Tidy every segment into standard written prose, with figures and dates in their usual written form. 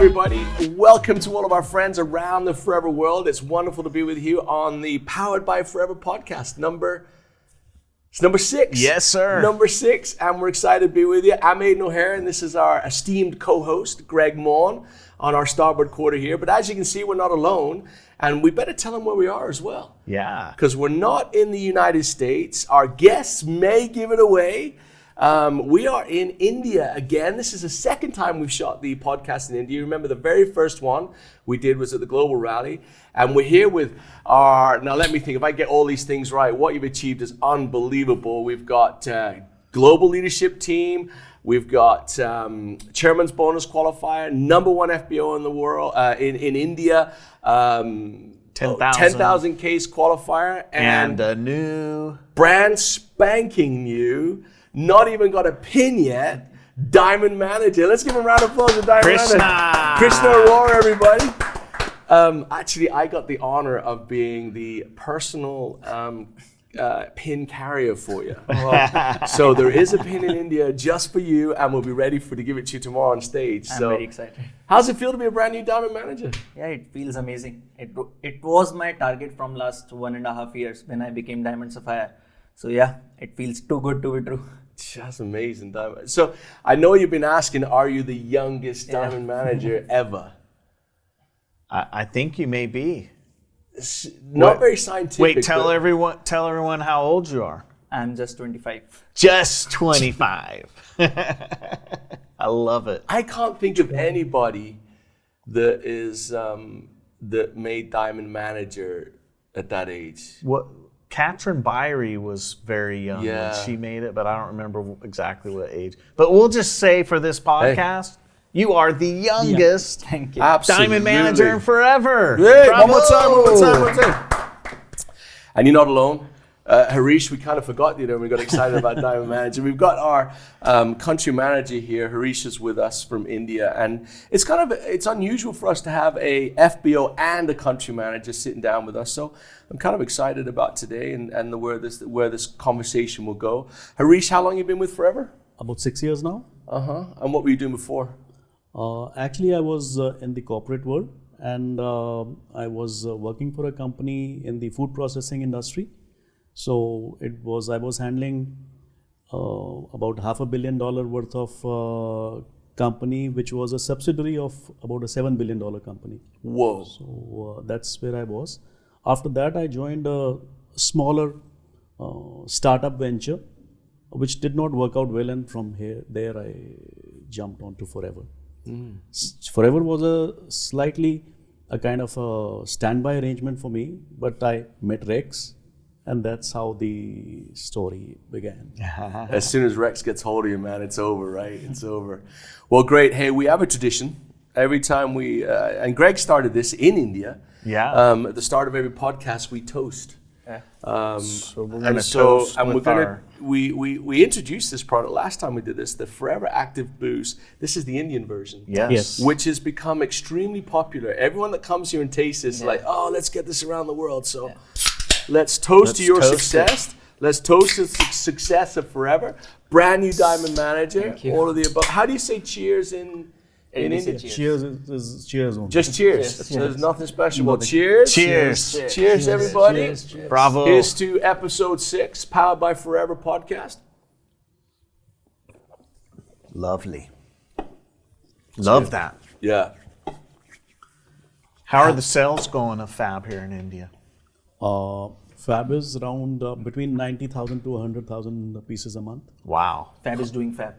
everybody. Welcome to all of our friends around the Forever world. It's wonderful to be with you on the Powered by Forever podcast. Number 6. Yes, sir. Number 6, and we're excited to be with you. I'm Aidan O'Hara, and this is our esteemed co-host, Greg Maughan, on our starboard quarter here. But as you can see, we're not alone, and we better tell them where we are as well. Yeah. Because we're not in the United States. Our guests may give it away. We are in India again. This is the second time we've shot the podcast in India. Remember, the very first one we did was at the Global Rally. And we're here with now let me think, if I get all these things right, what you've achieved is unbelievable. We've got global leadership team. We've got chairman's bonus qualifier, #1 FBO in the world, in India. 10,000 case qualifier. And a new... brand spanking new, not even got a pin yet, Diamond Manager. Let's give a round of applause to Diamond Manager. Krishna Aurora, everybody. Actually, I got the honor of being the personal pin carrier for you. So there is a pin in India just for you, and we'll be ready to give it to you tomorrow on stage. I'm very excited. How's it feel to be a brand new Diamond Manager? Yeah, it feels amazing. It was my target from last 1.5 years when I became Diamond Sapphire. So yeah, it feels too good to be true. That's amazing, Diamond. So I know you've been asking, are you the youngest Diamond Manager ever? I think you may be. Not very scientific. Wait, tell everyone how old you are. I'm just 25. Just 25. I love it. I can't think of anybody that is that made Diamond Manager at that age. What? Katrin Byrie was very young Yeah. when she made it, but I don't remember exactly what age. But we'll just say for this podcast, you are the youngest Thank you. Diamond Manager in forever. Hey, Bravo. one more time. And you're not alone. Harish, we kind of forgot you there when we got excited about Diamond Manager. We've got our country manager here. Harish is with us from India, and it's unusual for us to have a FBO and a country manager sitting down with us. So I'm kind of excited about today and where this conversation will go. Harish, how long have you been with Forever? About 6 years now. And what were you doing before? Actually, I was in the corporate world, and I was working for a company in the food processing industry. So I was handling about $500 million worth of company, which was a subsidiary of about a $7 billion company. Whoa. So that's where I was. After that, I joined a smaller startup venture, which did not work out well. And from there, I jumped on to Forever. Forever was a kind of a standby arrangement for me, but I met Rex. And that's how the story began. As soon as Rex gets hold of you, man, it's over, right? It's over. Well, great. Hey, we have a tradition. Every time and Greg started this in India. Yeah. At the start of every podcast, we toast. So we're going to toast with our... We introduced this product last time we did this, the Forever Active Boost. This is the Indian version. Yes. Which has become extremely popular. Everyone that comes here and tastes this is like, oh, let's get this around the world. So... Let's toast to your success. Let's toast to the success of Forever. Brand new Diamond Manager. All of the above. How do you say cheers in India? Cheers is cheers only. Just cheers. So there's nothing special. Well, cheers. Cheers, everybody. Cheers. Bravo. Here's to episode 6, Powered by Forever podcast. Lovely. Love that. Yeah. How are the sales going of Fab here in India? Fab is around between 90,000 to 100,000 pieces a month. Wow. Fab is doing Fab.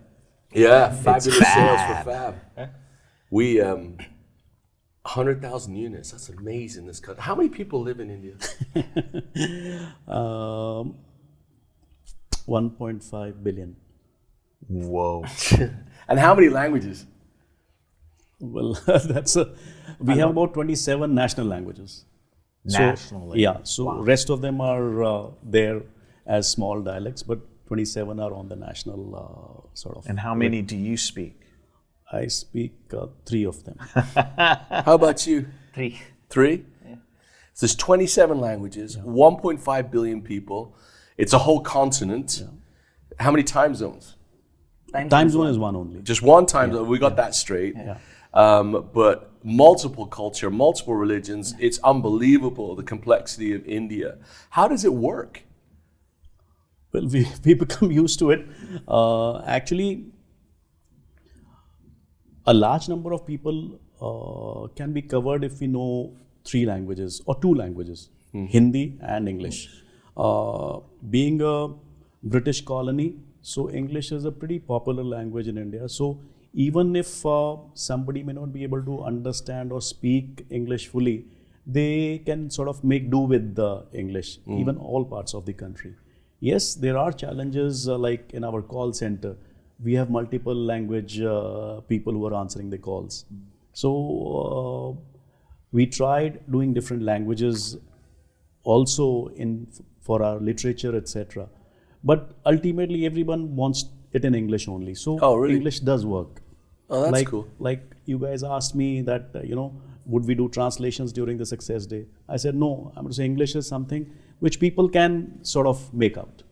Yeah, fabulous Fab. sales for Fab. We 100,000 units. That's amazing. This country. How many people live in India? 1.5 billion. Whoa. And how many languages? Well, we have about 27 national languages. Nationally? So rest of them are there as small dialects, but 27 are on the national sort of. And how many do you speak? I speak 3 of them. How about you? 3. 3? Yeah. So there's 27 languages, 1.5 billion people. It's a whole continent. Yeah. How many time zones? Time zone is one only. Just one time zone. We got that straight. Yeah. but multiple culture, multiple religions. It's unbelievable, the complexity of India. How does it work? Well, we become used to it. Actually, a large number of people can be covered if we know 3 languages or 2 languages, Hindi and English. Being a British colony, so English is a pretty popular language in India. So even if somebody may not be able to understand or speak English fully, they can sort of make do with the English, even all parts of the country. Yes, there are challenges like in our call center. We have multiple language people who are answering the calls. So we tried doing different languages also for our literature, etc. But ultimately, everyone wants it in English only. So really? English does work. Oh, that's cool. Like you guys asked me that, would we do translations during the success day? I said, no, I'm going to say English is something which people can sort of make out.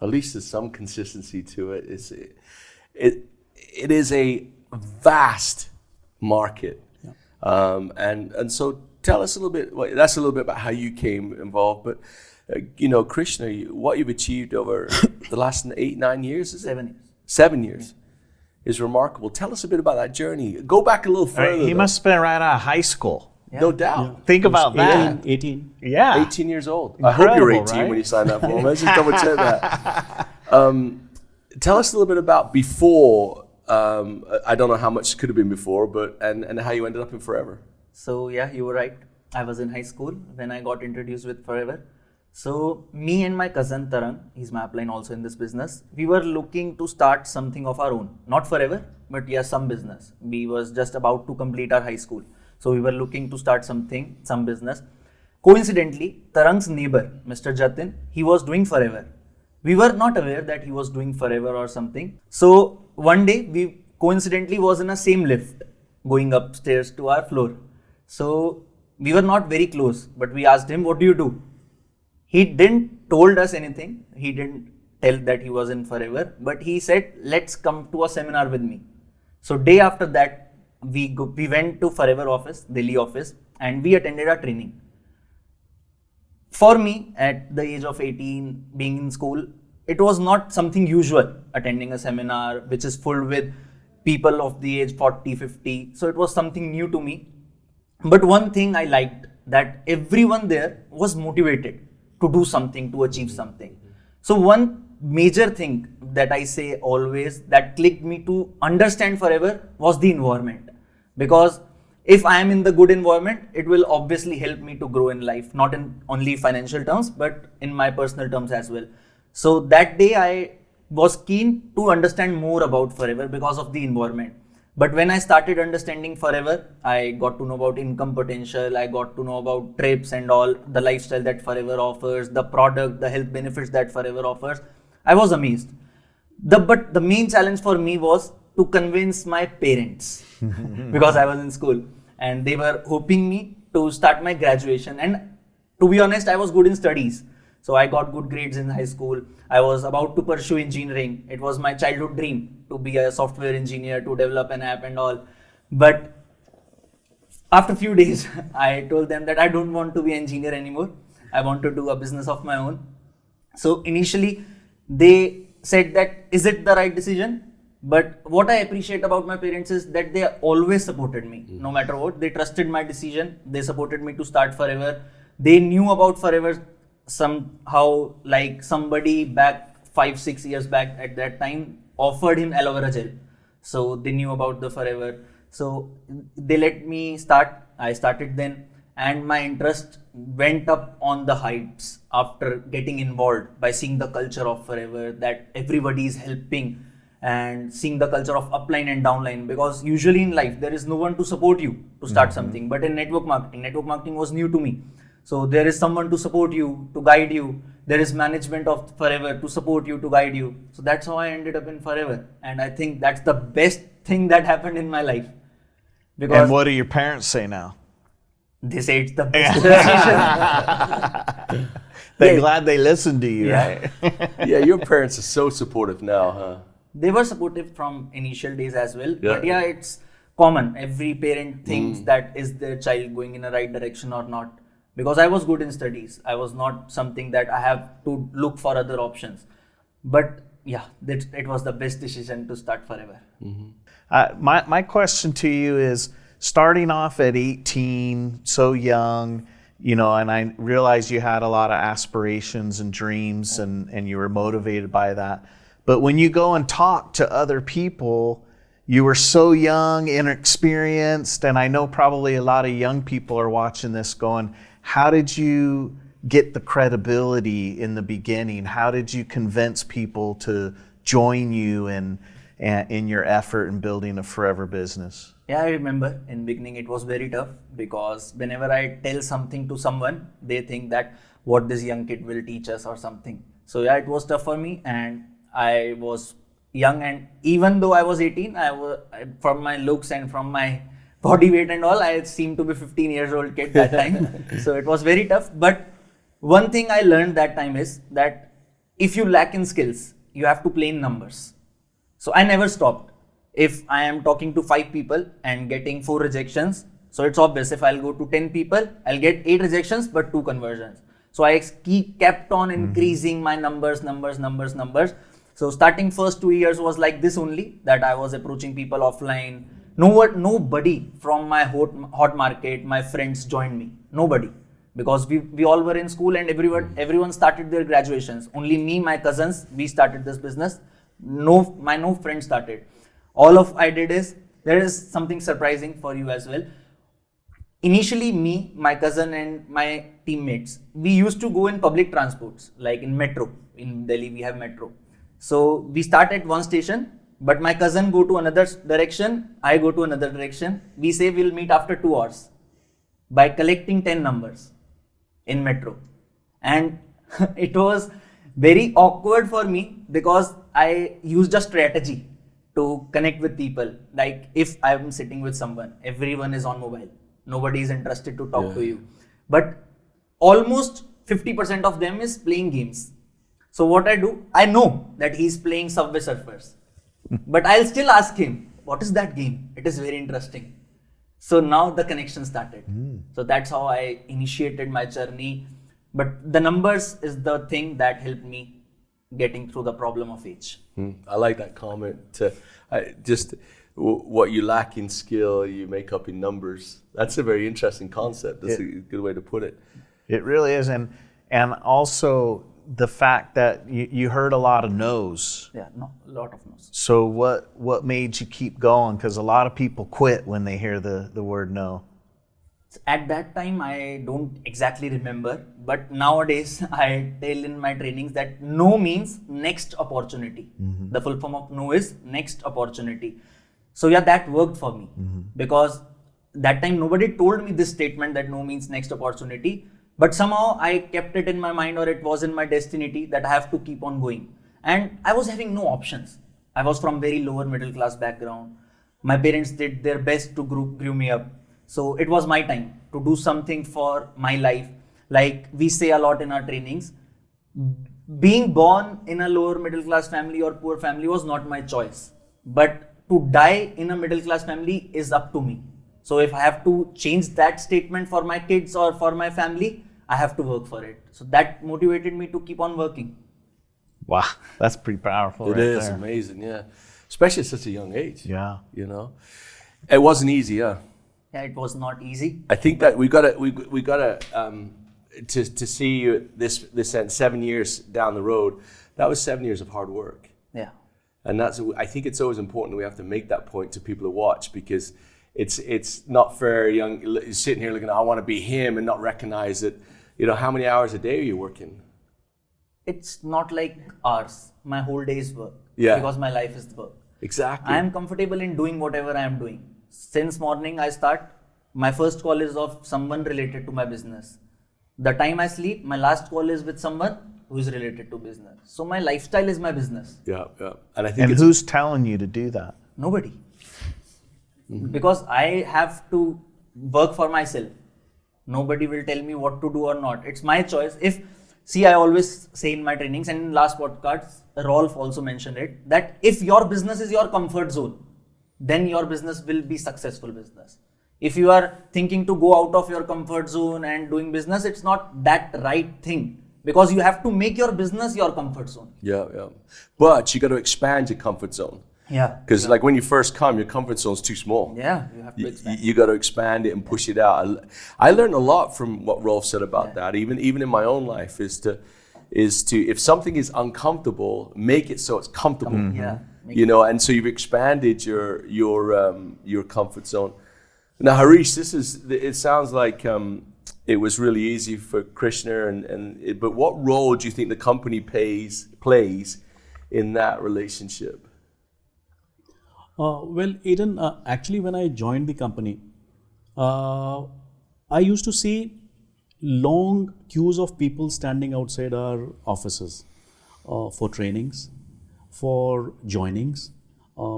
At least there's some consistency to it. It is a vast market. Yeah. And so tell us a little bit, well, that's a little bit about how you came involved, but Krishna, what you've achieved over the last 8-9 years, is it? 7 years. 7 years is remarkable. Tell us a bit about that journey. Go back a little further. He must have been right out of high school. Yeah. No doubt. Yeah. Think about that. 18. Yeah. 18 years old. I hope you're 18 Incredible, right? when you signed up for him. Let's just double check that. Tell us a little bit about before. I don't know how much could have been before, but and how you ended up in Forever. So yeah, you were right. I was in high school when I got introduced with Forever. So me and my cousin Tarang, he's my upline also in this business, we were looking to start something of our own. Not Forever, but yeah, some business. We was just about to complete our high school. So we were looking to start some business. Coincidentally, Tarang's neighbor, Mr. Jatin, he was doing Forever. We were not aware that he was doing Forever or something. So one day we coincidentally was in a same lift going upstairs to our floor. So we were not very close, but we asked him, what do you do? He didn't told us anything. He didn't tell that he was in Forever, but he said, let's come to a seminar with me. So day after that, we went to Forever office, Delhi office, and we attended a training. For me, at the age of 18, being in school, it was not something usual, attending a seminar which is full with people of the age 40, 50. So it was something new to me. But one thing I liked, that everyone there was motivated to do something, to achieve something. So one major thing that I say always that clicked me to understand Forever was the environment. Because if I am in the good environment, it will obviously help me to grow in life, not in only financial terms, but in my personal terms as well. So that day I was keen to understand more about Forever because of the environment. But when I started understanding Forever, I got to know about income potential, I got to know about trips and all, the lifestyle that Forever offers, the product, the health benefits that Forever offers. I was amazed. But the main challenge for me was to convince my parents because I was in school and they were hoping me to start my graduation. And to be honest, I was good in studies. So I got good grades in high school. I was about to pursue engineering. It was my childhood dream to be a software engineer, to develop an app and all. But after a few days, I told them that I don't want to be an engineer anymore. I want to do a business of my own. So initially, they said that, is it the right decision? But what I appreciate about my parents is that they always supported me, no matter what. They trusted my decision. They supported me to start Forever. They knew about Forever somehow, like somebody back 5-6 years back at that time offered him aloe vera gel. So they knew about the Forever. So they let me start. I started then, and my interest went up on the heights after getting involved by seeing the culture of Forever, that everybody is helping, and seeing the culture of upline and downline, because usually in life there is no one to support you to start something. But in network marketing was new to me. So there is someone to support you, to guide you. There is management of Forever to support you, to guide you. So that's how I ended up in Forever. And I think that's the best thing that happened in my life. Because And what do your parents say now? they say it's the best decision. They're glad they listened to you, Yeah. right? Yeah, your parents are so supportive now, huh? They were supportive from initial days as well. Yeah. But yeah, it's common. Every parent thinks that is their child going in the right direction or not. Because I was good in studies. I was not something that I have to look for other options. But yeah, it was the best decision to start Forever. My question to you is, starting off at 18, so young, and I realized you had a lot of aspirations and dreams and you were motivated by that. But when you go and talk to other people, you were so young, inexperienced, and I know probably a lot of young people are watching this going, how did you get the credibility in the beginning? How did you convince people to join you in your effort in building a Forever business? Yeah, I remember in beginning it was very tough because whenever I tell something to someone, they think that what this young kid will teach us or something. So yeah, it was tough for me, and I was young, and even though I was 18, from my looks and from my body weight and all, I seemed to be 15 years old kid that time. So it was very tough. But one thing I learned that time is that if you lack in skills, you have to play in numbers. So I never stopped. If I am talking to 5 people and getting 4 rejections, so it's obvious if I'll go to 10 people, I'll get 8 rejections but 2 conversions. So I kept on increasing my numbers. So starting first 2 years was like this only, that I was approaching people offline. Nobody from my hot market, my friends joined me. Nobody. Because we all were in school and everyone started their graduations. Only me, my cousins, we started this business. No friends started. All of I did is, there is something surprising for you as well. Initially, me, my cousin and my teammates, we used to go in public transports, like in metro. In Delhi, we have metro. So we start at one station, but my cousin go to another direction, I go to another direction. We say we'll meet after 2 hours by collecting 10 numbers in metro. And it was very awkward for me because I used a strategy to connect with people. Like if I'm sitting with someone, everyone is on mobile. Nobody is interested to talk to you. But almost 50% of them is playing games. So what I do, I know that he's playing Subway Surfers. But I'll still ask him, what is that game? It is very interesting. So now the connection started. So that's how I initiated my journey. But the numbers is the thing that helped me getting through the problem of age. I like that comment. What you lack in skill, you make up in numbers. That's a very interesting concept. That's a good way to put it. It really is. And also the fact that you heard a lot of no's. Yeah, no, a lot of no's. So what made you keep going? Because a lot of people quit when they hear the word no. At that time, I don't exactly remember, but nowadays I tell in my trainings that no means next opportunity. The full form of no is next opportunity. So yeah, that worked for me because that time nobody told me this statement that no means next opportunity, but somehow I kept it in my mind, or it was in my destiny that I have to keep on going. And I was having no options. I was from very lower middle class background. My parents did their best to grow me up. So it was my time to do something for my life. Like we say a lot in our trainings, being born in a lower middle class family or poor family was not my choice. But to die in a middle class family is up to me. So if I have to change that statement for my kids or for my family, I have to work for it. So that motivated me to keep on working. Wow, that's pretty powerful. It is amazing, yeah. Especially at such a young age. Yeah. It wasn't easy, yeah. Yeah, it was not easy. I think that we gotta to see you this end 7 years down the road. That was 7 years of hard work. Yeah. And I think it's always important that we have to make that point to people who watch, because it's not fair sitting here looking, I want to be him, and not recognize that, how many hours a day are you working? It's not like hours. My whole day is work. Yeah. Because my life is work. Exactly. I am comfortable in doing whatever I am doing. Since morning I start, my first call is of someone related to my business. The time I sleep, my last call is with someone who is related to business. So my lifestyle is my business. Yeah. And I think who's telling you to do that? Nobody. Because I have to work for myself. Nobody will tell me what to do or not. It's my choice. I always say in my trainings, and in last podcast, Rolf also mentioned it, that if your business is your comfort zone, then your business will be successful business. If you are thinking to go out of your comfort zone and doing business, it's not that right thing, because you have to make your business your comfort zone. Yeah. But you got to expand your comfort zone. Yeah. Because like when you first come, your comfort zone's too small. Yeah, you have to expand. You got to expand it and push it out. I learned a lot from what Rolf said about that. Even in my own life, is to if something is uncomfortable, make it so it's comfortable. Yeah. You know, and so you've expanded your comfort zone. Now, Harish, it sounds like it was really easy for Krishna, but what role do you think the company plays in that relationship? Well, Aiden, actually when I joined the company, I used to see long queues of people standing outside our offices for trainings, for joinings,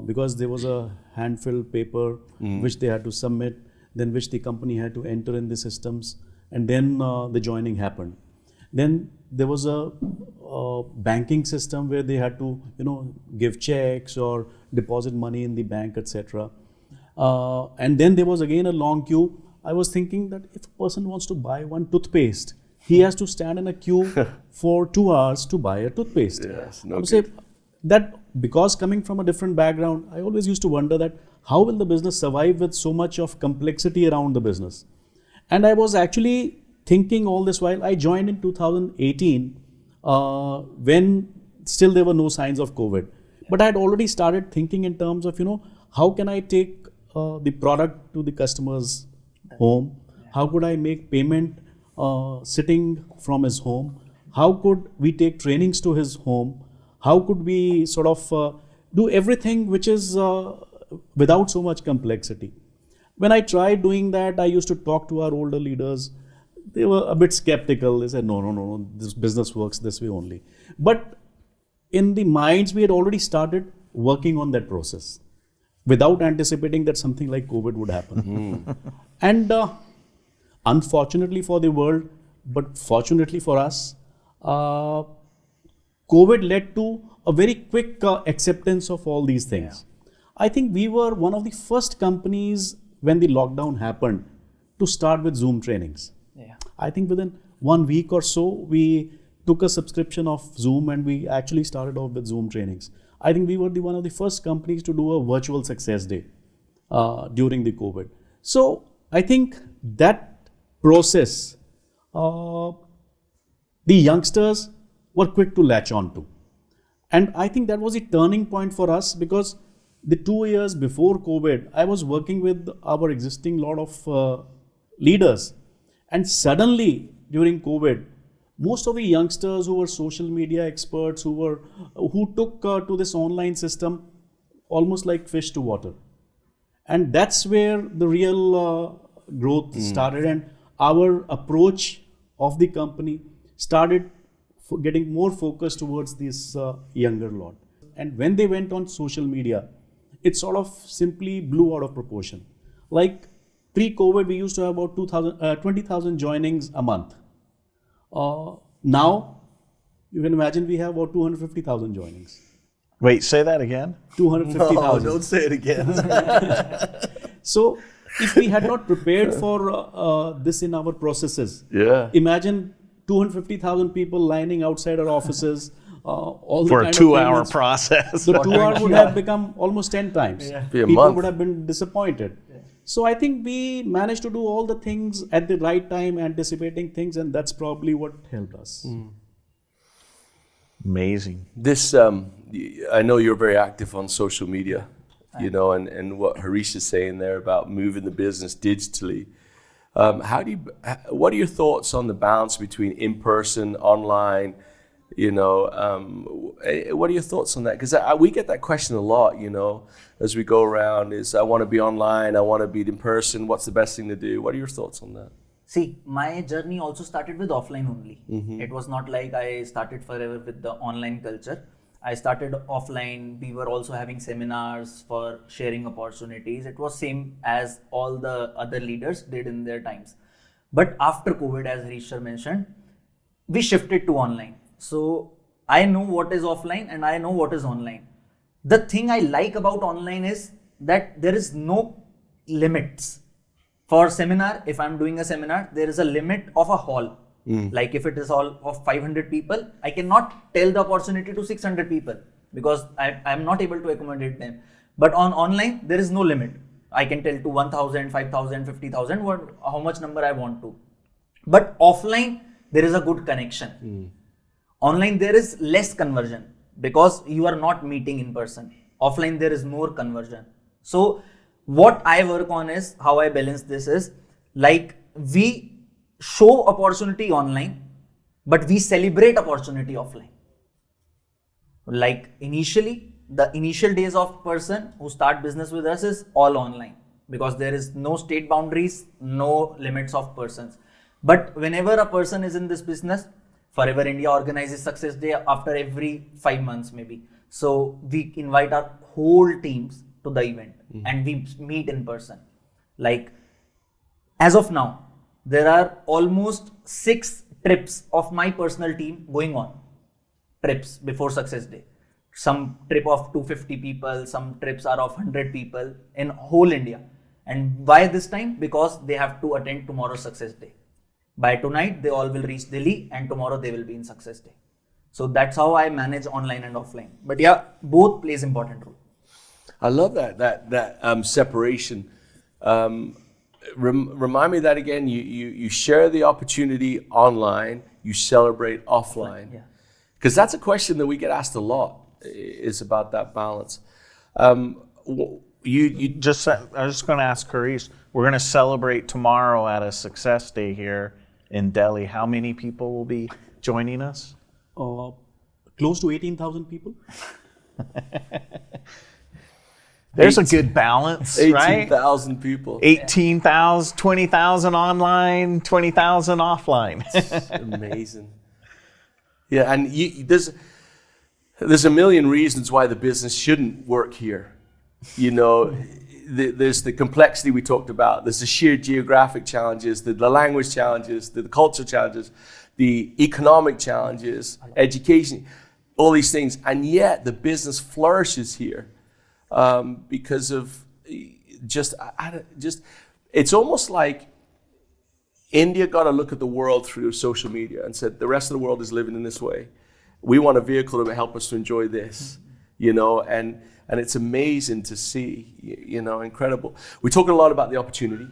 because there was a hand-filled paper which they had to submit, then which the company had to enter in the systems, and then the joining happened. Then there was a banking system where they had to, give checks or deposit money in the bank, etc. And then there was again a long queue. I was thinking that if a person wants to buy one toothpaste, he has to stand in a queue for 2 hours to buy a toothpaste. Yes, I would say that because coming from a different background, I always used to wonder that how will the business survive with so much of complexity around the business? And I was actually thinking all this while. I joined in 2018 when still there were no signs of COVID. But I had already started thinking in terms of, how can I take the product to the customer's home? How could I make payment sitting from his home? How could we take trainings to his home? How could we sort of do everything which is without so much complexity? When I tried doing that, I used to talk to our older leaders. They were a bit skeptical. They said, no, this business works this way only. But in the minds, we had already started working on that process without anticipating that something like COVID would happen. And unfortunately for the world, but fortunately for us, COVID led to a very quick acceptance of all these things. I think we were one of the first companies when the lockdown happened to start with Zoom trainings. I think within 1 week or so, we took a subscription of Zoom and we actually started off with Zoom trainings. I think we were one of the first companies to do a virtual success day during the COVID. So I think that process, the youngsters were quick to latch on to. And I think that was a turning point for us, because the 2 years before COVID, I was working with our existing lot of leaders. And suddenly during COVID, most of the youngsters who were social media experts, who took to this online system almost like fish to water. And that's where the real growth started, and our approach of the company started getting more focused towards this younger lot. And when they went on social media, it sort of simply blew out of proportion. Like pre-COVID, we used to have about 20,000 joinings a month. Now, you can imagine we have about 250,000 joinings. Wait, say that again? 250,000. No, don't say it again. So, if we had not prepared for this in our processes, imagine 250,000 people lining outside our offices. All for the a 2-hour process. The 2 hour would have become almost 10 times. People would have been disappointed. So I think we managed to do all the things at the right time, anticipating things, and that's probably what helped us. Amazing. This, I know you're very active on social media, and what Harish is saying there about moving the business digitally. What are your thoughts on the balance between in-person, online? What are your thoughts on that? Because we get that question a lot, as we go around, is I want to be online, I want to be in person, what's the best thing to do? What are your thoughts on that? See, my journey also started with offline only. It was not like I started forever with the online culture. I started offline. We were also having seminars for sharing opportunities. It was same as all the other leaders did in their times. But after COVID, as Harish sir mentioned, we shifted to online. So I know what is offline and I know what is online. The thing I like about online is that there is no limits. For seminar, if I'm doing a seminar, there is a limit of a hall. Like if it is hall of 500 people, I cannot tell the opportunity to 600 people because I'm not able to accommodate them. But on online, there is no limit. I can tell to 1,000, 5,000, 50,000, how much number I want to. But offline, there is a good connection. Online, there is less conversion because you are not meeting in person. Offline, there is more conversion. So what I work on is how I balance this is like we show opportunity online, but we celebrate opportunity offline. Like initially, the initial days of person who start business with us is all online because there is no state boundaries, no limits of persons. But whenever a person is in this business, Forever India organizes Success Day after every 5 months maybe. So we invite our whole teams to the event and we meet in person. Like as of now, there are almost 6 trips of my personal team going on. Trips before Success Day. Some trip of 250 people, some trips are of 100 people in whole India. And why this time? Because they have to attend tomorrow's Success Day. By tonight, they all will reach Delhi and tomorrow they will be in Success Day. So that's how I manage online and offline. But yeah, both plays important role. I love that separation. Remind me that again. You share the opportunity online, you celebrate offline. Yeah. Because that's a question that we get asked a lot. Is about that balance. You Just, I was just going to ask Harish, we're going to celebrate tomorrow at a Success Day here in Delhi. How many people will be joining us? Close to 18,000 people. There's a good balance, right? 18,000 people. 18,000, 20,000 online, 20,000 offline. Amazing. Yeah, and there's a million reasons why the business shouldn't work here. You know, there's the complexity we talked about. There's the sheer geographic challenges, the language challenges, the culture challenges, the economic challenges, education, all these things. And yet the business flourishes here because of just it's almost like India got to look at the world through social media and said, the rest of the world is living in this way. We want a vehicle that will help us to enjoy this, you know, and it's amazing to see, you know, incredible. We talk a lot about the opportunity.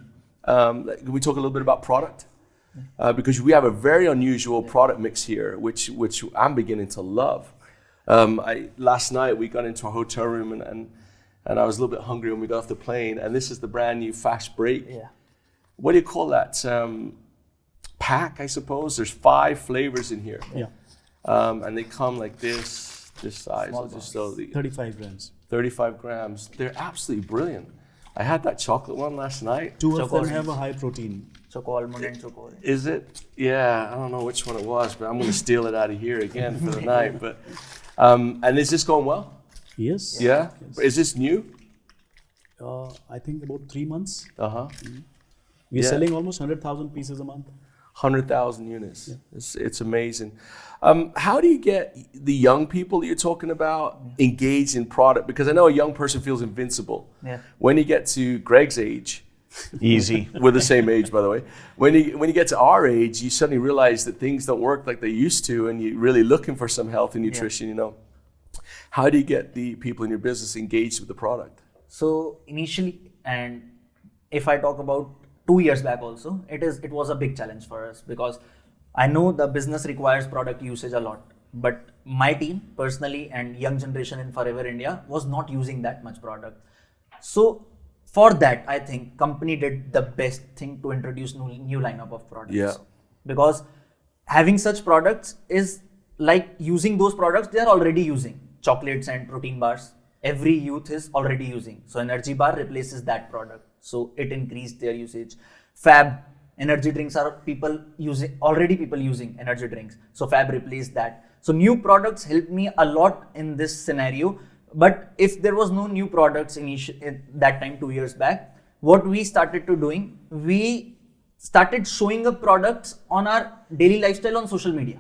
We talk a little bit about product because we have a very unusual product mix here, which I'm beginning to love. Last night we got into our hotel room and I was a little bit hungry when we got off the plane, and this is the brand new fast break. Yeah. What do you call that? Pack, I suppose. There's 5 flavors in here. Yeah. And they come like this size. Small Just box. 35 grams. 35 grams. They're absolutely brilliant. I had that chocolate one last night. 2 of Choco them orange. have a high protein. Choco almond and choco orange. Is it? Yeah, I don't know which one it was, but I'm going to steal it out of here again for the night. But and is this going well? Yes. Yeah. Yes. Is this new? I think about 3 months. Uh-huh. We're Yeah. selling almost 100,000 pieces a month. 100,000 units. Yeah. It's amazing. How do you get the young people that you're talking about engaged in product? Because I know a young person feels invincible. Yeah. When you get to Greg's age, Easy. we're the same age, by the way. When you get to our age, you suddenly realize that things don't work like they used to, and you're really looking for some health and nutrition. You know, how do you get the people in your business engaged with the product? So initially, and if I talk about 2 years back also, it was a big challenge for us because I know the business requires product usage a lot, but my team personally and young generation in Forever India was not using that much product. So for that, I think company did the best thing to introduce new lineup of products. Yeah. Because having such products is like using those products they are already using. Chocolates and protein bars, every youth is already using. So energy bar replaces that product. So it increased their usage. Fab, energy drinks are people using energy drinks. So Fab replaced that. So new products helped me a lot in this scenario. But if there was no new products that time 2 years back, what we started to doing, we started showing up products on our daily lifestyle on social media.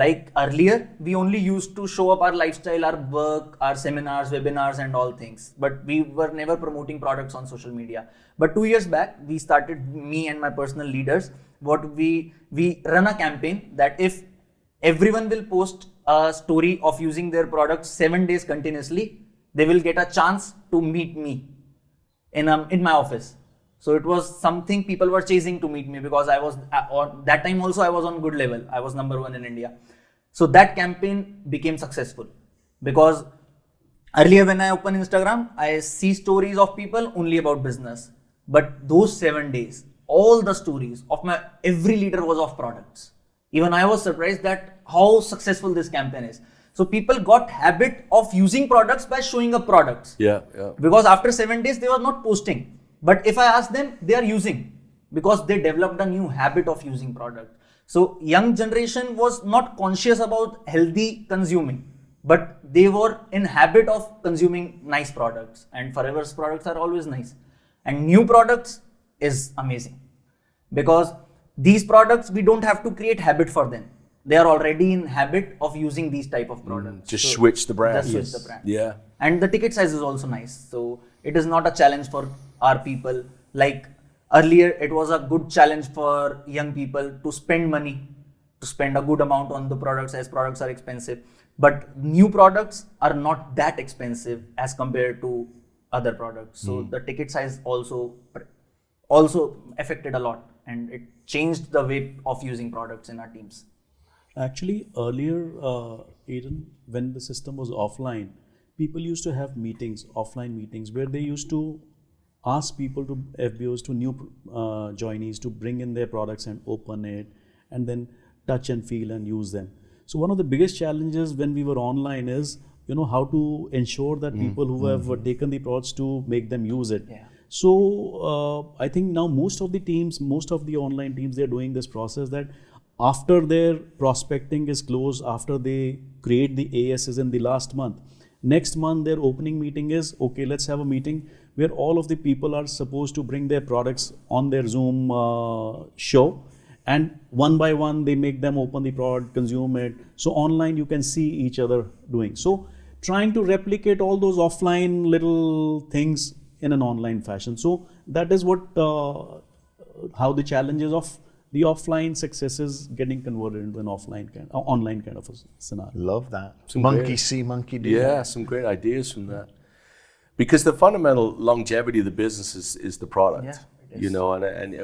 Like earlier, we only used to show up our lifestyle, our work, our seminars, webinars, and all things. But we were never promoting products on social media. But 2 years back, we started, me and my personal leaders, we run a campaign that if everyone will post a story of using their products 7 days continuously, they will get a chance to meet me in my office. So it was something people were chasing to meet me, because I was on that time also I was on good level. I was number 1 in India. So that campaign became successful, because earlier when I open Instagram, I see stories of people only about business. But those 7 days, all the stories of every leader was of products. Even I was surprised that how successful this campaign is. So people got habit of using products by showing up products. Yeah. Because after 7 days, they were not posting. But if I ask them, they are using, because they developed a new habit of using product. So young generation was not conscious about healthy consuming, but they were in habit of consuming nice products, and Forever's products are always nice. And new products is amazing, because these products, we don't have to create habit for them. They are already in habit of using these type of products. Just switch the brand. Just switch the brand. Yeah. And the ticket size is also nice. So it is not a challenge for our people. Like earlier, it was a good challenge for young people to spend money, to spend a good amount on the products, as products are expensive. But new products are not that expensive as compared to other products. So the ticket size also affected a lot, and it changed the way of using products in our teams. Actually, earlier, Aiden, when the system was offline, people used to have meetings, offline meetings, where they used to ask people to FBOs, to new joinees, to bring in their products and open it, and then touch and feel and use them. So one of the biggest challenges when we were online is, how to ensure that people who have taken the products to make them use it. Yeah. So I think now most of the online teams, they're doing this process that after their prospecting is closed, after they create the ASs in the last month, next month their opening meeting is, okay, let's have a meeting where all of the people are supposed to bring their products on their Zoom show, and one by one they make them open the product, consume it. So online you can see each other doing. So trying to replicate all those offline little things in an online fashion. So that is what how the challenges of the offline success is getting converted into an online kind of a scenario. Love that. Some Monkey great- see, monkey do. Yeah, some great ideas from that. Because the fundamental longevity of the business is the product. Yeah, it is. And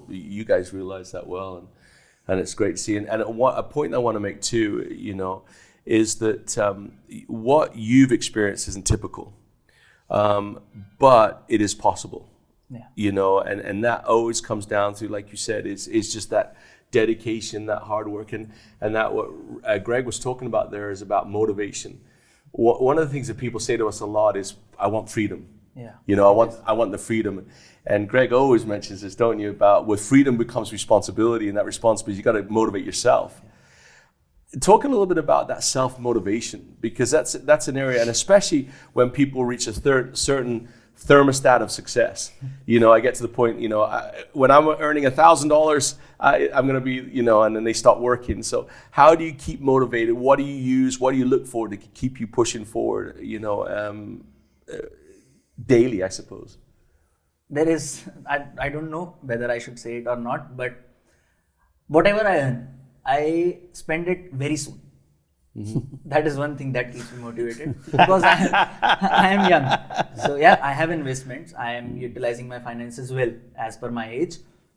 you guys realize that well, and it's great to see. And a point I want to make too, is that what you've experienced isn't typical, but it is possible. Yeah. And that always comes down to, like you said, is just that dedication, that hard work, and that what Greg was talking about there is about motivation. One of the things that people say to us a lot is, I want freedom. Yeah. I want the freedom. And Greg always mentions this, don't you, about with freedom becomes responsibility, and that responsibility, you got to motivate yourself. Yeah. Talk a little bit about that self-motivation, because that's an area, and especially when people reach a certain thermostat of success. I get to the point, when I'm earning $1,000, I'm going to be, and then they stop working. So how do you keep motivated? What do you use? What do you look for to keep you pushing forward, daily, I suppose? There is, I don't know whether I should say it or not, but whatever I earn, I spend it very soon. That is one thing that keeps me motivated, because I am young. So yeah, I have investments. I am utilizing my finances well as per my age,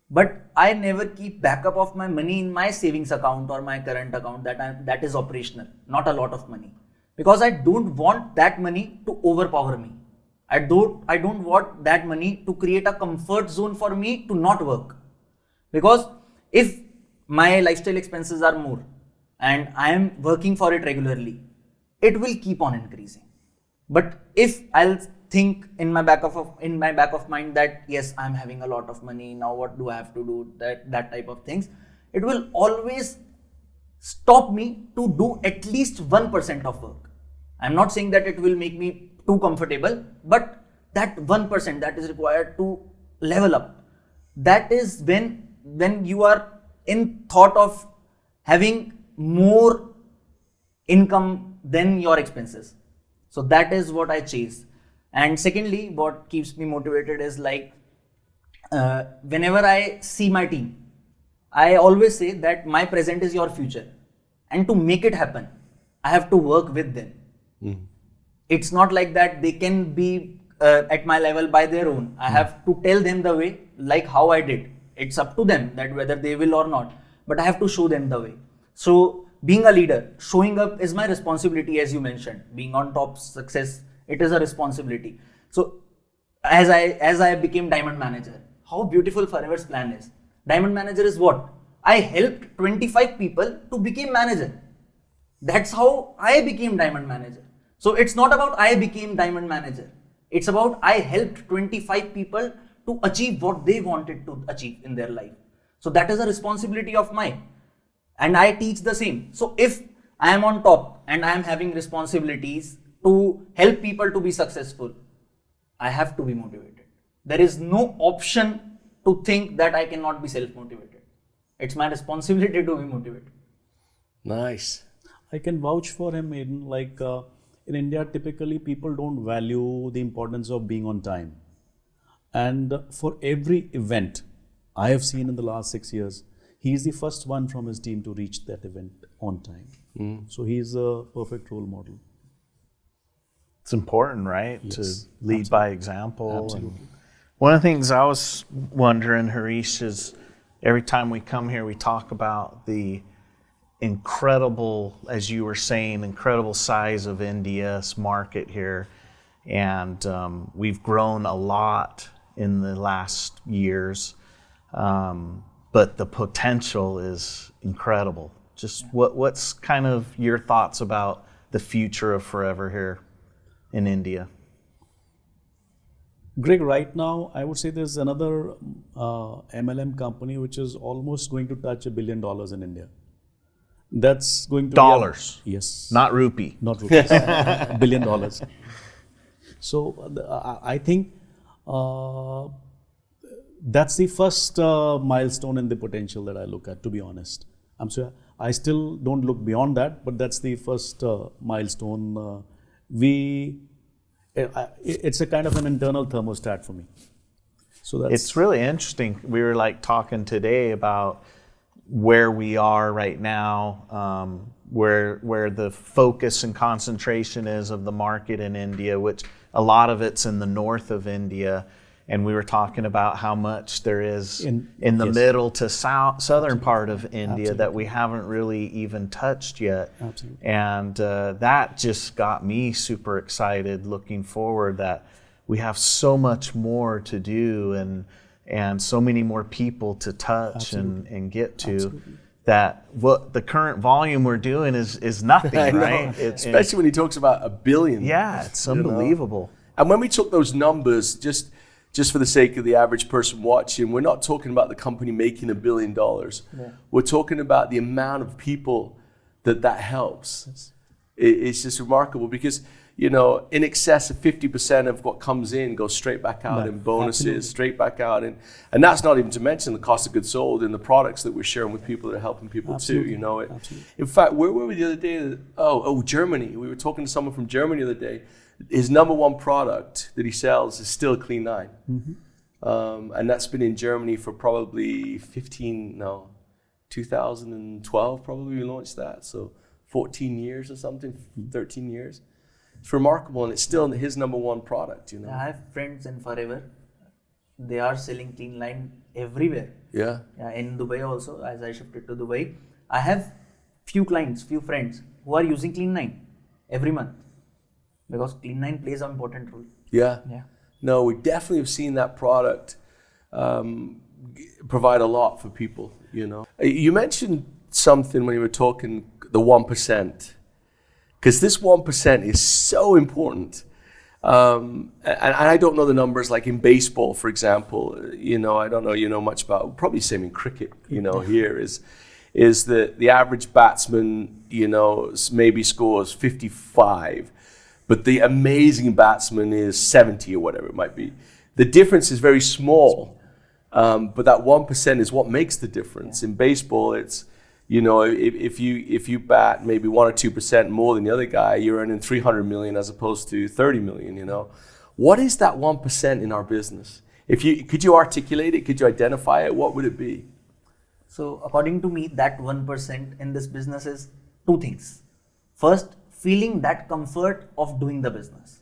but I never keep backup of my money in my savings account or my current account that is operational, not a lot of money, because I don't want that money to overpower me. I don't want that money to create a comfort zone for me to not work, because if my lifestyle expenses are more and I am working for it regularly, it will keep on increasing. But if I'll think in my back of mind that yes, I'm having a lot of money, now what do I have to do, that type of things, it will always stop me to do at least 1% of work. I'm not saying that it will make me too comfortable, but that 1% that is required to level up, that is when you are in thought of having more income than your expenses. So that is what I chase. And secondly, what keeps me motivated is like whenever I see my team, I always say that my present is your future, and to make it happen, I have to work with them. It's not like that they can be at my level by their own. I have to tell them the way, like how I did. It's up to them that whether they will or not, but I have to show them the way. So being a leader, showing up is my responsibility, as you mentioned. Being on top, success, it is a responsibility. So as I became Diamond Manager, how beautiful Forever's plan is. Diamond Manager is what? I helped 25 people to become manager. That's how I became Diamond Manager. So it's not about I became Diamond Manager. It's about I helped 25 people to achieve what they wanted to achieve in their life. So that is a responsibility of mine. And I teach the same. So if I am on top and I am having responsibilities to help people to be successful, I have to be motivated. There is no option to think that I cannot be self-motivated. It's my responsibility to be motivated. Nice. I can vouch for him in like in India, typically people don't value the importance of being on time. And for every event I have seen in the last 6 years, he is the first one from his team to reach that event on time. So he is a perfect role model. It's important, right? Yes, To lead by example. Absolutely. And one of the things I was wondering, Harish, is every time we come here, we talk about the incredible, as you were saying, incredible size of India's market here. And we've grown a lot in the last years. But the potential is incredible. Just what's kind of your thoughts about the future of Forever here in India? Greg, right now, I would say there's another MLM company which is almost going to touch $1 billion in India. That's going to Dollars. be yes, Not rupee. not rupees, $1 billion. So I think that's the first milestone in the potential that I look at, to be honest. I'm sorry, I still don't look beyond that, but that's the first milestone. It's a kind of an internal thermostat for me. So that's It's really interesting. We were like talking today about where we are right now, where the focus and concentration is of the market in India, which a lot of it's in the north of India. And we were talking about how much there is in the yes. middle to southern part of India that we haven't really even touched yet. Absolutely. And that just got me super excited looking forward that we have so much more to do and so many more people to touch and get to. Absolutely. That what the current volume we're doing is nothing, I know. right? Especially when he talks about $1 billion. Yeah, it's you know? unbelievable. And when we took those numbers, just for the sake of the average person watching, we're not talking about the company making $1 billion. Yeah. We're talking about the amount of people that helps. Yes. It's just remarkable because, you know, in excess of 50% of what comes in goes straight back out in bonuses, Absolutely. straight back out. And that's not even to mention the cost of goods sold and the products that we're sharing with people that are helping people Absolutely. too, you know. Absolutely. In fact, where were we the other day? Oh, Germany. We were talking to someone from Germany the other day. His number one product that he sells is still Clean 9. And that's been in Germany for probably 2012 probably we launched that. So 14 years or something, 13 years. It's remarkable, and it's still his number one product, you know. I have friends in Forever. They are selling Clean Line everywhere. Yeah. Yeah, in Dubai also, as I shifted to Dubai, I have few clients, few friends who are using Clean 9 every month because Clean 9 plays an important role. Yeah. Yeah. No, we definitely have seen that product provide a lot for people, you know. You mentioned something when you were talking, the 1%, because this 1% is so important. And I don't know the numbers, like in baseball, for example, you know, I don't know, you know much about, probably same in cricket, you know, here is that the average batsman, you know, maybe scores 55, but the amazing batsman is 70 or whatever it might be. The difference is very small, but that 1% is what makes the difference. In baseball, it's, You know, if you bat maybe 1 or 2% more than the other guy, you're earning 300 million as opposed to 30 million. You know, what is that 1% in our business? Could you articulate it? Could you identify it? What would it be? So according to me, that 1% in this business is two things. First, feeling that comfort of doing the business.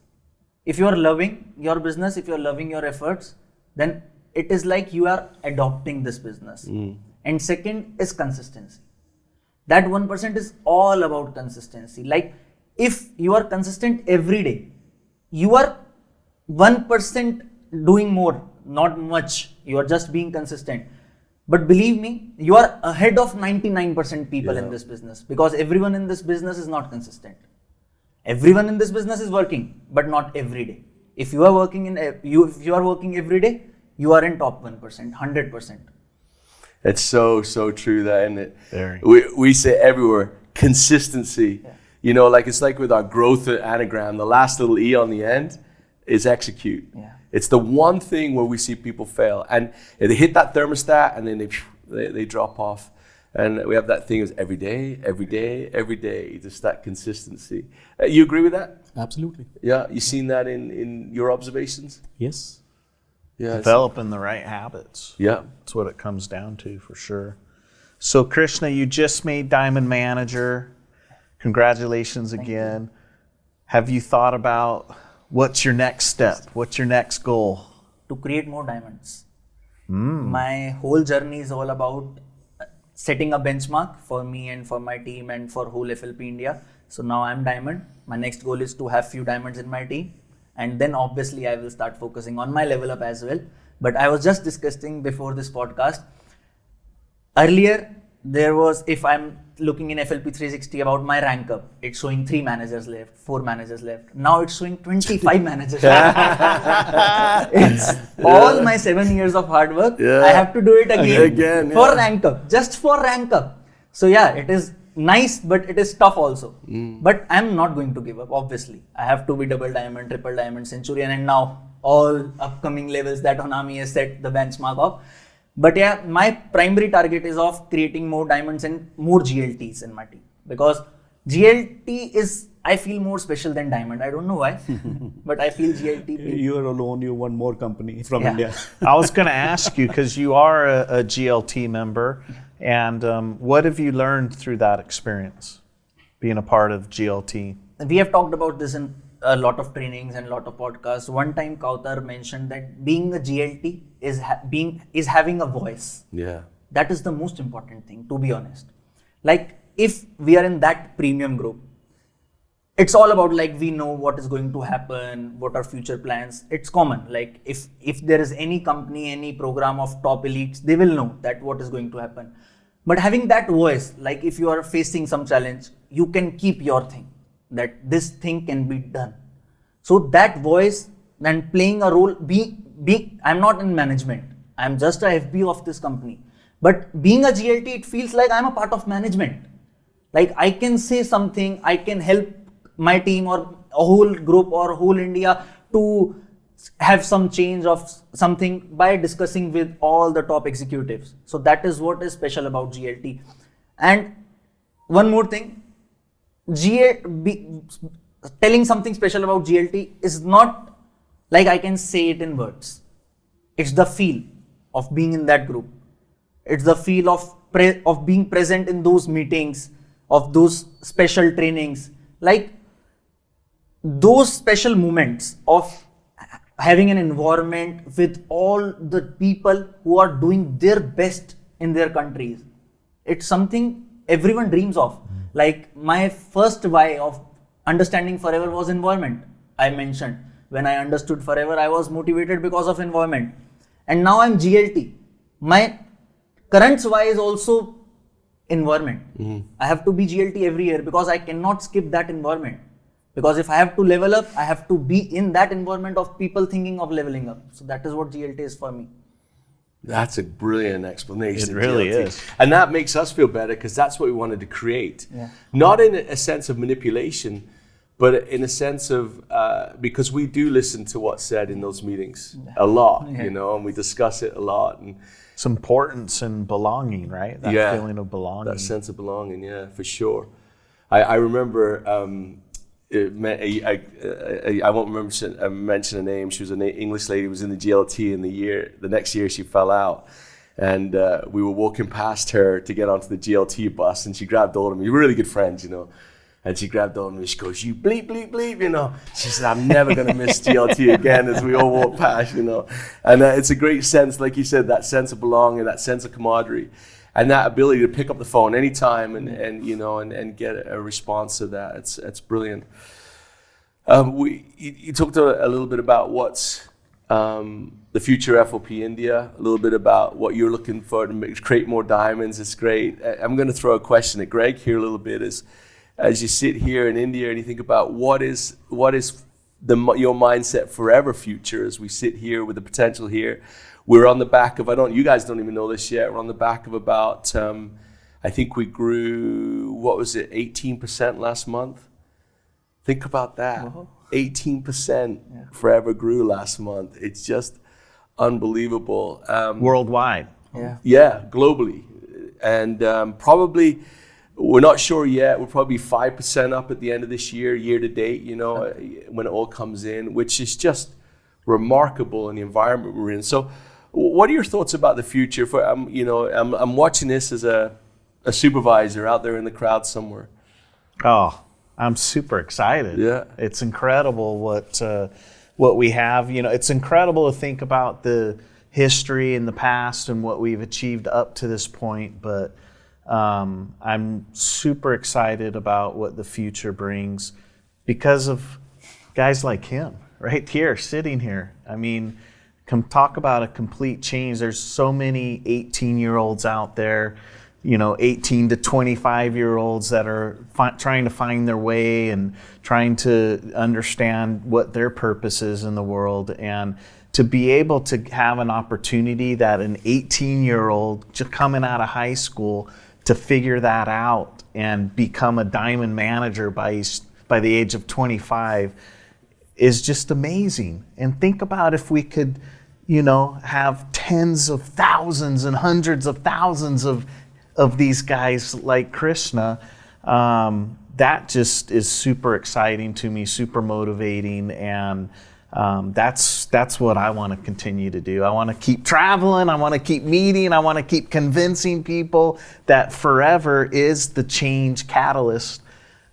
If you are loving your business, if you are loving your efforts, then it is like you are adopting this business. And second is consistency. That 1% is all about consistency. Like if you are consistent every day, you are 1% doing more, not much. You are just being consistent. But believe me, you are ahead of 99% people in this business, because everyone in this business is not consistent. Everyone in this business is working, but not every day. If you are working if you are working every day, you are in top 1%, 100%. It's so true, that, isn't it? We say everywhere, consistency. Yeah. You know, like it's like with our growth anagram, the last little E on the end is execute. Yeah. It's the one thing where we see people fail, and they hit that thermostat and then they drop off. And we have that thing is every day, just that consistency. You agree with that? Absolutely. Yeah, you seen that in your observations? Yes. Yeah, developing the right habits. Yeah. That's what it comes down to, for sure. So Krishna, you just made Diamond Manager. Congratulations again. Have you thought about what's your next step? What's your next goal? To create more diamonds. My whole journey is all about setting a benchmark for me and for my team and for whole FLP India. So now I'm diamond. My next goal is to have few diamonds in my team. And then obviously I will start focusing on my level up as well. But I was just discussing before this podcast. Earlier, there was, if I'm looking in FLP 360 about my rank up, it's showing 3 managers left, 4 managers left. Now it's showing 25 managers left. It's all my 7 years of hard work. I have to do it again for rank up, just for rank up. So yeah, it is nice, but it is tough also. But I'm not going to give up, obviously. I have to be double diamond, triple diamond, centurion, and now all upcoming levels that Honami has set the benchmark of. But yeah, my primary target is of creating more diamonds and more GLTs in my team, because GLT is, I feel, more special than diamond. I don't know why, but I feel GLT. You are alone. You want more company from India. I was going to ask you, because you are a GLT member, and what have you learned through that experience, being a part of GLT? We have talked about this in a lot of trainings and a lot of podcasts. One time Kautar mentioned that being a GLT is having a voice. Yeah. That is the most important thing, to be honest. Like if we are in that premium group, it's all about like we know what is going to happen, what are future plans. It's common. Like if there is any company, any program of top elites, they will know that what is going to happen. But having that voice, like if you are facing some challenge, you can keep your thing, that this thing can be done. So that voice and playing a role, I'm not in management. I'm just a FB of this company. But being a GLT, it feels like I'm a part of management. Like I can say something, I can help my team or a whole group or whole India to have some change of something by discussing with all the top executives. So that is what is special about GLT. And one more thing, telling something special about GLT is not like I can say it in words. It's the feel of being in that group. It's the feel of being present in those meetings, of those special trainings, like those special moments of having an environment with all the people who are doing their best in their countries. It's something everyone dreams of. Like my first why of understanding Forever was environment. I mentioned when I understood Forever, I was motivated because of environment. And now I'm GLT. My current why is also environment. I have to be GLT every year because I cannot skip that environment. Because if I have to level up, I have to be in that environment of people thinking of leveling up. So that is what GLT is for me. That's a brilliant explanation. It really GLT. is. And that makes us feel better because that's what we wanted to create. Yeah. Not in a sense of manipulation, but in a sense of, because we do listen to what's said in those meetings a lot, you know, and we discuss it a lot. And It's importance and belonging, right? That feeling of belonging. That sense of belonging, yeah, for sure. I remember, I won't mention a name. She was an English lady who was in the GLT, and the next year she fell out. And we were walking past her to get onto the GLT bus, and she grabbed hold of me. We were really good friends, you know. And she grabbed hold of me. She goes, "You bleep, bleep, bleep," you know. She said, "I'm never going to miss GLT again," as we all walk past, you know. And it's a great sense, like you said, that sense of belonging, that sense of camaraderie, and that ability to pick up the phone anytime and you know, and get a response to that. It's brilliant. You talked a little bit about what's the future FOP India, a little bit about what you're looking for to create more diamonds. It's great. I'm going to throw a question at Greg here a little bit. As you sit here in India and you think about what is your mindset forever future as we sit here with the potential here. We're on the back of, you guys don't even know this yet, we're on the back of about, I think we grew, 18% last month? Think about that. Uh-huh. 18% forever grew last month. It's just unbelievable. Worldwide. Yeah, globally. And probably, we're not sure yet. We'll probably be 5% up at the end of this year to date, you know, when it all comes in, which is just remarkable in the environment we're in. So what are your thoughts about the future? I'm watching this as a supervisor out there in the crowd somewhere. Oh, I'm super excited. Yeah. It's incredible what we have. You know, it's incredible to think about the history in the past and what we've achieved up to this point, but I'm super excited about what the future brings because of guys like him right here, sitting here. I mean, talk about a complete change. There's so many 18-year-olds out there, you know, 18 to 25-year-olds that are trying to find their way and trying to understand what their purpose is in the world. And to be able to have an opportunity that an 18-year-old just coming out of high school to figure that out and become a diamond manager by the age of 25 is just amazing. And think about if we could, you know, have tens of thousands and hundreds of thousands of these guys like Krishna. That just is super exciting to me, super motivating, and that's what I want to continue to do. I want to keep traveling. I want to keep meeting. I want to keep convincing people that forever is the change catalyst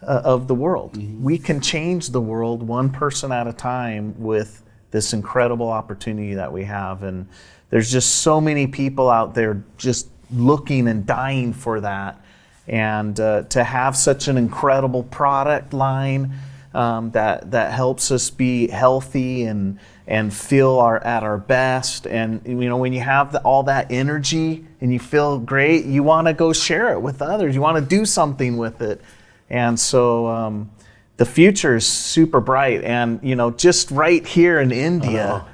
of the world. Mm-hmm. We can change the world one person at a time with this incredible opportunity that we have. And there's just so many people out there just looking and dying for that. And to have such an incredible product line that helps us be healthy and feel at our best. And you know, when you have all that energy and you feel great, you want to go share it with others. You want to do something with it. And so the future is super bright. And you know, just right here in India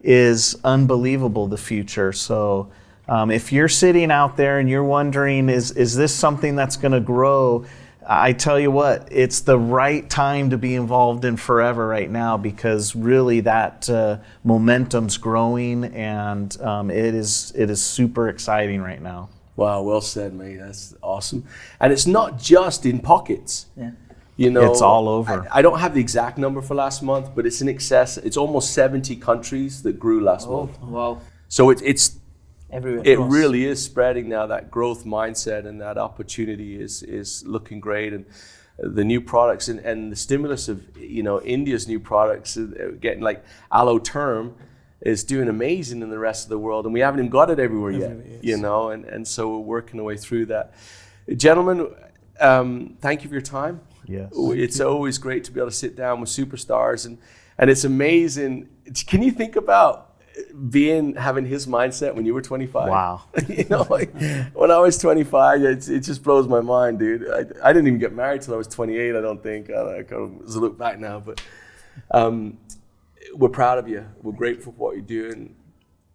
is unbelievable, the future. So if you're sitting out there and you're wondering, is this something that's going to grow? I tell you what, it's the right time to be involved in forever right now, because really that momentum's growing, and it is super exciting right now. Wow, well said, mate. That's awesome. And it's not just in pockets. Yeah. You know, it's all over. I don't have the exact number for last month, but it's in excess. It's almost 70 countries that grew last month. Wow. So it's everywhere. It really is spreading now. That growth mindset and that opportunity is looking great, and the new products and the stimulus of, you know, India's new products getting like Aloe Term is doing amazing in the rest of the world, and we haven't even got it everywhere yet. Yes. You know, and so we're working our way through that. Gentlemen, thank you for your time. Yes. It's always great to be able to sit down with superstars, and it's amazing. Can you think about having his mindset when you were 25? Wow. You know, like when I was 25, it just blows my mind, dude. I didn't even get married till I was 28, I don't think. I kind of look back now, but we're proud of you. We're grateful for what you're doing.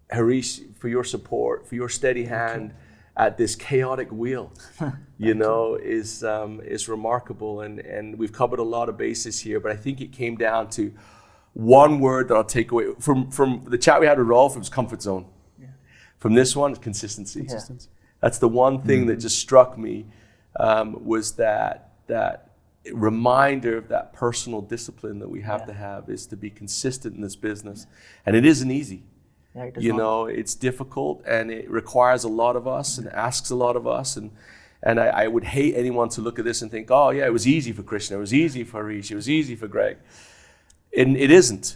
Harish, for your support, for your steady hand, at this chaotic wheel, is remarkable. And we've covered a lot of bases here, but I think it came down to one word that I'll take away from the chat we had with Rolf. It was comfort zone. Yeah. From this one, consistency. Consistency. That's the one thing that just struck me, was that reminder of that personal discipline that we have to have, is to be consistent in this business. And it isn't easy. Yeah, it is It's difficult, and it requires a lot of us and asks a lot of us. And I would hate anyone to look at this and think, oh yeah, it was easy for Krishna, it was easy for Harish, it was easy for Greg. And it isn't,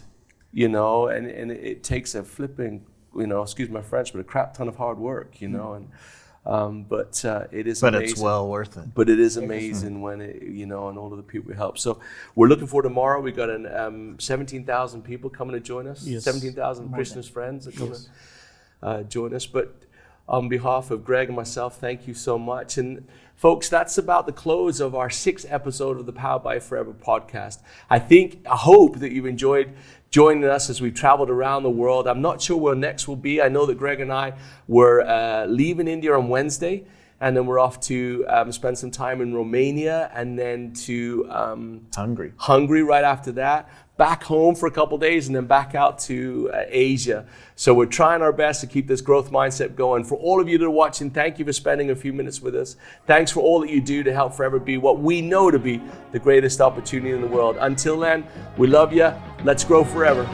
and it takes a flipping, excuse my French, but a crap ton of hard work, but it is But amazing. it's well worth it. But it is amazing when it, and all of the people we help. So we're looking for tomorrow. We got 17,000 people coming to join us. Yes. 17,000 Krishna's friends that come to join us. But on behalf of Greg and myself, thank you so much. And folks, that's about the close of our 6th episode of the Powered by Forever podcast. I hope that you've enjoyed joining us as we've traveled around the world. I'm not sure where next will be. I know that Greg and I were leaving India on Wednesday, and then we're off to spend some time in Romania, and then to Hungary right after that. Back home for a couple days, and then back out to Asia. So we're trying our best to keep this growth mindset going. For all of you that are watching, thank you for spending a few minutes with us. Thanks for all that you do to help Forever be what we know to be the greatest opportunity in the world. Until then, we love you. Let's grow forever.